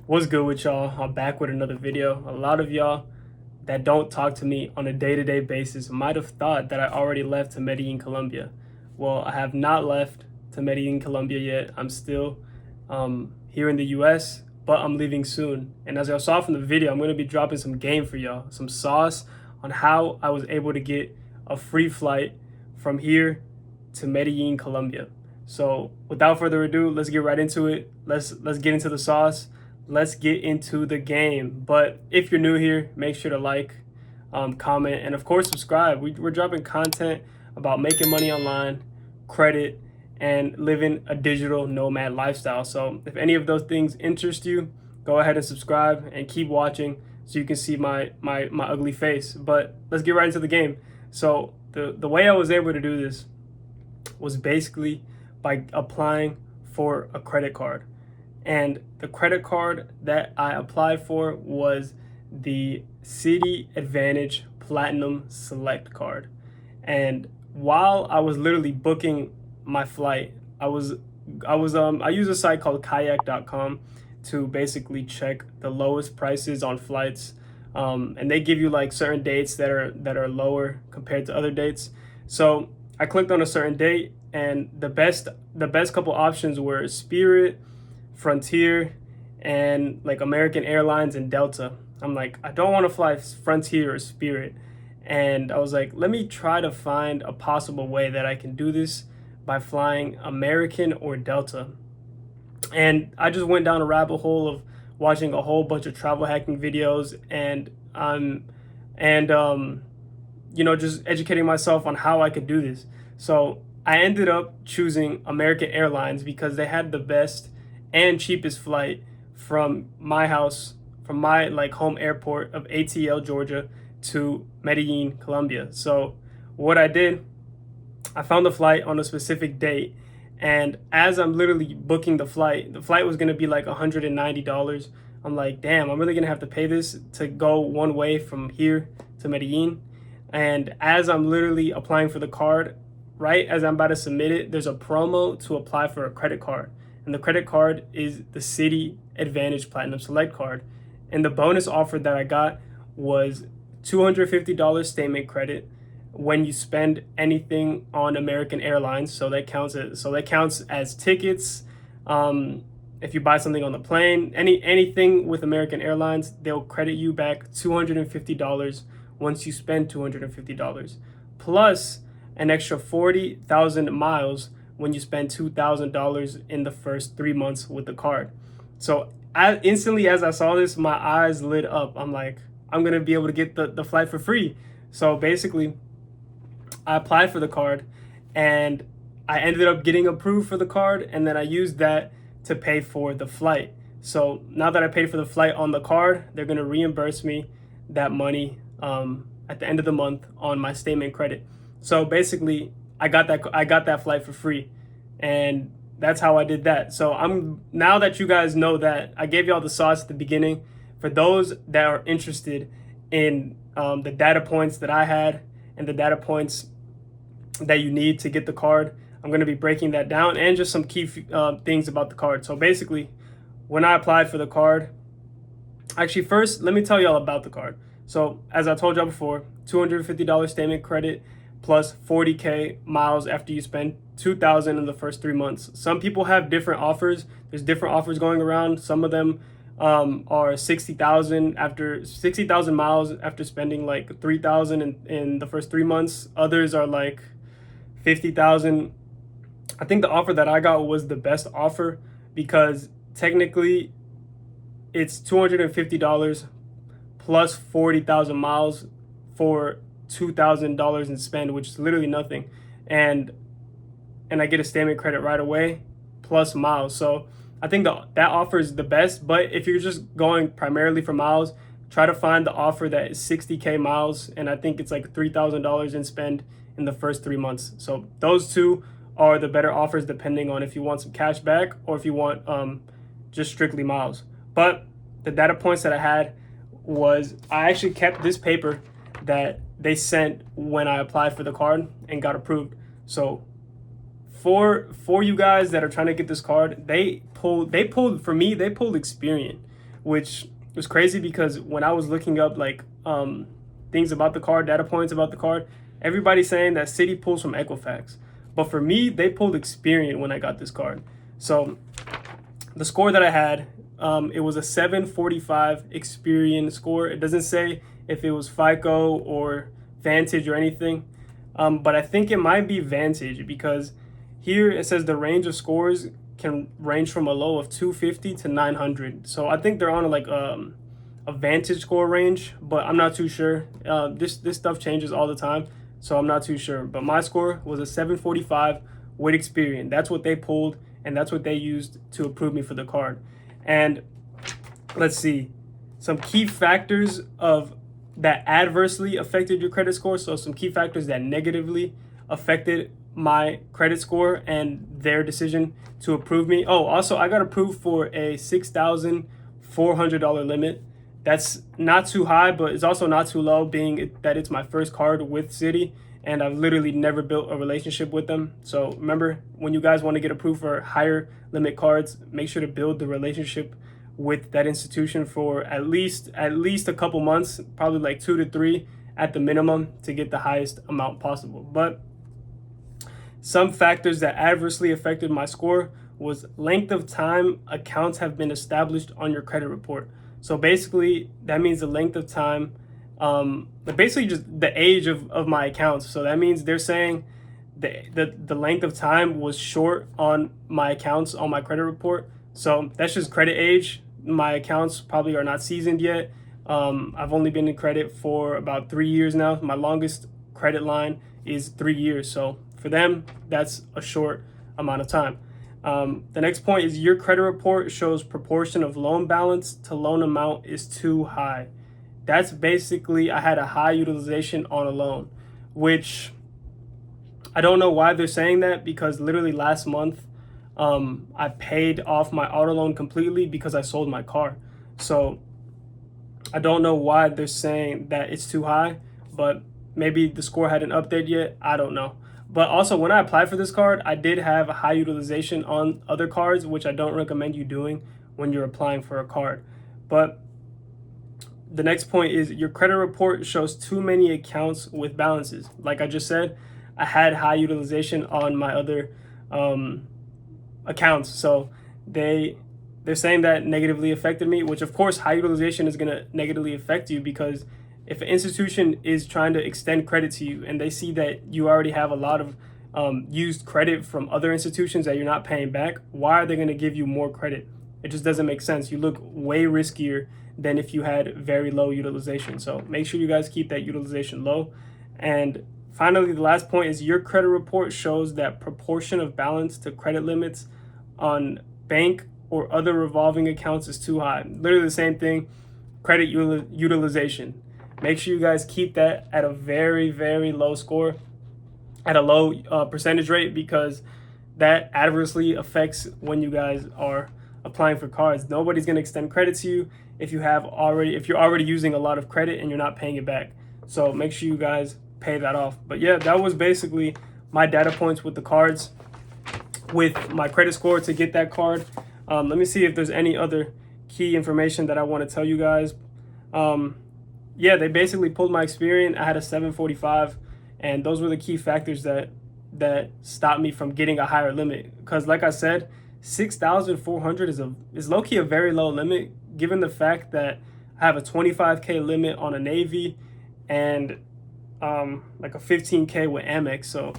What's good with y'all? I'm back with another video. A lot of y'all that don't talk to me on a day-to-day basis might have thought that I already left to Medellin, Colombia. Well, I have not left to Medellin, Colombia yet. I'm still here in the US, but I'm leaving soon. And as y'all saw from the video, I'm going to be dropping some game for y'all, some sauce on how I was able to get a free flight from here to Medellin, Colombia. So without further ado, let's get right into it. Let's get into the sauce. Let's get into the game. But if you're new here, make sure to like, comment, and of course subscribe. We're dropping content about making money online, credit, and living a digital nomad lifestyle. So if any of those things interest you, go ahead and subscribe and keep watching so you can see my ugly face. But let's get right into the game. So the way I was able to do this was basically by applying for a credit card. And the credit card that I applied for was the Citi Advantage Platinum Select card. And while I was literally booking my flight, I use a site called kayak.com to basically check the lowest prices on flights. And they give you like certain dates that are lower compared to other dates. So I clicked on a certain date, and the best couple options were Spirit, Frontier, and like American Airlines and Delta. I'm like, I don't want to fly Frontier or Spirit. And I was like, let me try to find a possible way that I can do this by flying American or Delta. And I just went down a rabbit hole of watching a whole bunch of travel hacking videos and just educating myself on how I could do this. So I ended up choosing American Airlines because they had the best and cheapest flight from my house, from my like home airport of ATL, Georgia, to Medellin, Colombia. So what I did, I found the flight on a specific date, and as I'm literally booking the flight was going to be like $190. I'm like, damn, I'm really going to have to pay this to go one way from here to Medellin. And as I'm literally applying for the card, right as I'm about to submit it, there's a promo to apply for a credit card. And the credit card is the Citi Advantage Platinum Select card. And the bonus offer that I got was $250 statement credit when you spend anything on American Airlines. So that counts as tickets. If you buy something on the plane, anything with American Airlines, they'll credit you back $250 once you spend $250, plus an extra 40,000 miles when you spend $2,000 in the first 3 months with the card. So instantly as I saw this, my eyes lit up. I'm like, I'm gonna be able to get the flight for free. So basically, I applied for the card and I ended up getting approved for the card, and then I used that to pay for the flight. So now that I paid for the flight on the card, they're gonna reimburse me that money at the end of the month on my statement credit. So basically, I got that flight for free, and that's how I did that. So now that you guys know that, I gave y'all the sauce at the beginning. For those that are interested in the data points that I had and the data points that you need to get the card, I'm going to be breaking that down and just some key things about the card. So basically, when I applied for the card, actually first, let me tell y'all about the card. So as I told y'all before, $250 statement credit plus 40K miles after you spend $2,000 in the first 3 months. Some people have different offers. There's different offers going around. Some of them are 60,000 miles after spending like 3,000 in the first 3 months. Others are like 50,000. I think the offer that I got was the best offer because technically it's $250 plus 40,000 miles for $2,000 in spend, which is literally nothing, and I get a statement credit right away plus miles. So I think that offer is the best. But if you're just going primarily for miles, try to find the offer that is 60K miles, and I think it's like $3,000 in spend in the first 3 months. So those two are the better offers depending on if you want some cash back or if you want just strictly miles. But the data points that I had was, I actually kept this paper that they sent when I applied for the card and got approved. So for you guys that are trying to get this card, they pulled Experian, which was crazy because when I was looking up like things about the card, data points about the card, everybody's saying that Citi pulls from Equifax. But for me, they pulled Experian when I got this card. So the score that I had, it was a 745 Experian score. It doesn't say if it was FICO or Vantage or anything, but I think it might be Vantage because here it says the range of scores can range from a low of 250 to 900. So I think they're on like a Vantage score range, but I'm not too sure. This stuff changes all the time, so I'm not too sure. But my score was a 745 with Experian. That's what they pulled, and that's what they used to approve me for the card. And let's see, some key factors of that adversely affected your credit score. So some key factors that negatively affected my credit score and their decision to approve me. Oh, also I got approved for a $6,400 limit. That's not too high, but it's also not too low, being that it's my first card with Citi and I've literally never built a relationship with them. So remember, when you guys want to get approved for higher limit cards, make sure to build the relationship with that institution for at least a couple months, probably like 2 to 3 at the minimum, to get the highest amount possible. But some factors that adversely affected my score was length of time accounts have been established on your credit report. So basically that means the length of time, basically just the age of my accounts. So that means they're saying the length of time was short on my accounts on my credit report. So that's just credit age. My accounts probably are not seasoned yet. I've only been in credit for about 3 years now. My longest credit line is 3 years. So for them, that's a short amount of time. The next point is your credit report shows proportion of loan balance to loan amount is too high. That's basically, I had a high utilization on a loan, which I don't know why they're saying that, because literally last month, I paid off my auto loan completely because I sold my car. So I don't know why they're saying that it's too high, but maybe the score hadn't updated yet. I don't know. But also, when I applied for this card, I did have a high utilization on other cards, which I don't recommend you doing when you're applying for a card. But the next point is your credit report shows too many accounts with balances. Like I just said, I had high utilization on my other accounts. So they're saying that negatively affected me, which of course high utilization is going to negatively affect you, because if an institution is trying to extend credit to you and they see that you already have a lot of used credit from other institutions that you're not paying back, why are they going to give you more credit? It just doesn't make sense. You look way riskier than if you had very low utilization. So make sure you guys keep that utilization low. And finally, the last point is your credit report shows that proportion of balance to credit limits on bank or other revolving accounts is too high. Literally the same thing, credit utilization. Make sure you guys keep that at a very, very low score, at a low percentage rate, because that adversely affects when you guys are applying for cards. Nobody's going to extend credit to you if you're already using a lot of credit and you're not paying it back. So make sure you guys pay that off. But yeah, that was basically my data points with the cards, with my credit score to get that card. Let me see if there's any other key information that I want to tell you guys. Yeah, they basically pulled my Experian. I had a 745, and those were the key factors that stopped me from getting a higher limit. Because like I said, 6,400 is low-key a very low limit, given the fact that I have a 25K limit on a Navy and like a 15K with Amex. So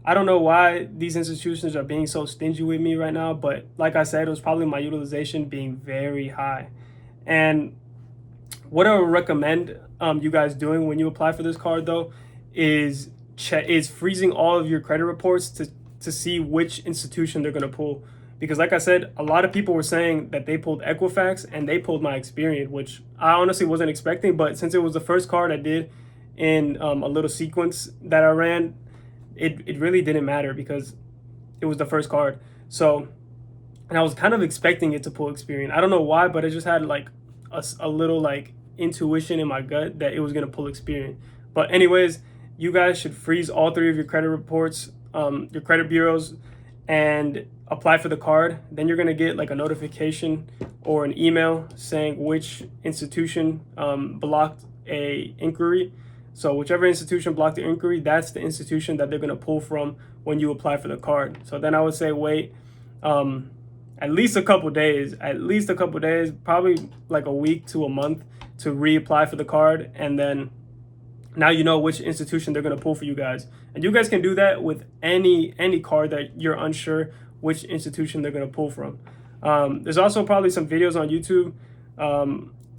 I don't know why these institutions are being so stingy with me right now, but like I said, it was probably my utilization being very high. And what I would recommend you guys doing when you apply for this card, though, is freezing all of your credit reports to see which institution they're going to pull. Because like I said, a lot of people were saying that they pulled Equifax and they pulled my Experian, which I honestly wasn't expecting. But since it was the first card I did in a little sequence that I ran, it really didn't matter because it was the first card. So, and I was kind of expecting it to pull Experian. I don't know why, but I just had like a little like intuition in my gut that it was going to pull Experian. But anyways, you guys should freeze all 3 of your credit reports, your credit bureaus, and apply for the card, then you're gonna get like a notification or an email saying which institution blocked a inquiry. So whichever institution blocked the inquiry, that's the institution that they're gonna pull from when you apply for the card. So then I would say wait at least a couple days, probably like a week to a month to reapply for the card, and then now you know which institution they're gonna pull for you guys. And you guys can do that with any card that you're unsure which institution they're gonna pull from. There's also probably some videos on YouTube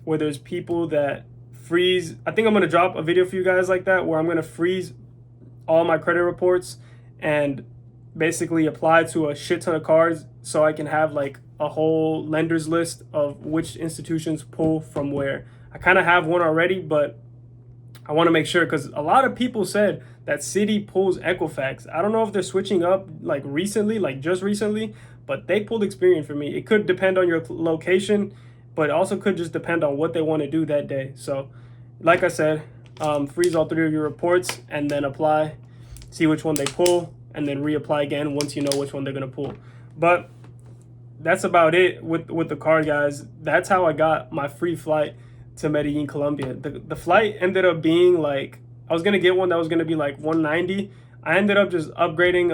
where there's people that freeze. I think I'm gonna drop a video for you guys like that, where I'm gonna freeze all my credit reports and basically apply to a shit ton of cards so I can have like a whole lenders list of which institutions pull from where. I kind of have one already, but I want to make sure, because a lot of people said that Citi pulls Equifax. I don't know if they're switching up like recently, like just recently, but they pulled Experian for me. It could depend on your location, but it also could just depend on what they want to do that day. So like I said, freeze all 3 of your reports and then apply, see which one they pull, and then reapply again once you know which one they're going to pull. But that's about it with the card, guys. That's how I got my free flight to Medellin, Colombia. The flight ended up being like, I was gonna get one that was gonna be like $190. I ended up just upgrading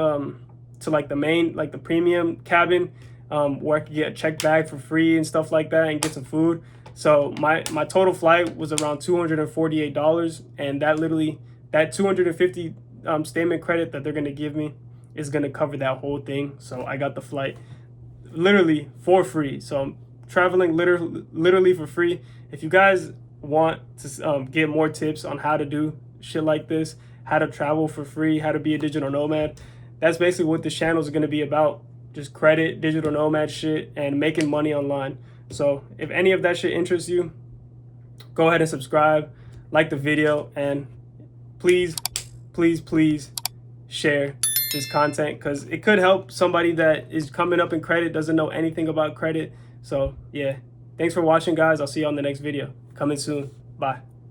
to like the main, like the premium cabin, where I could get a checked bag for free and stuff like that and get some food. So my total flight was around $248, and that 250 statement credit that they're gonna give me is gonna cover that whole thing. So I got the flight literally for free. So I'm traveling literally for free. If you guys want to get more tips on how to do shit like this, how to travel for free, how to be a digital nomad, that's basically what this channel is going to be about. Just credit, digital nomad shit, and making money online. So if any of that shit interests you, go ahead and subscribe, like the video, and please share this content, because it could help somebody that is coming up in credit, doesn't know anything about credit. So yeah, thanks for watching, guys. I'll see you on the next video. Coming soon. Bye.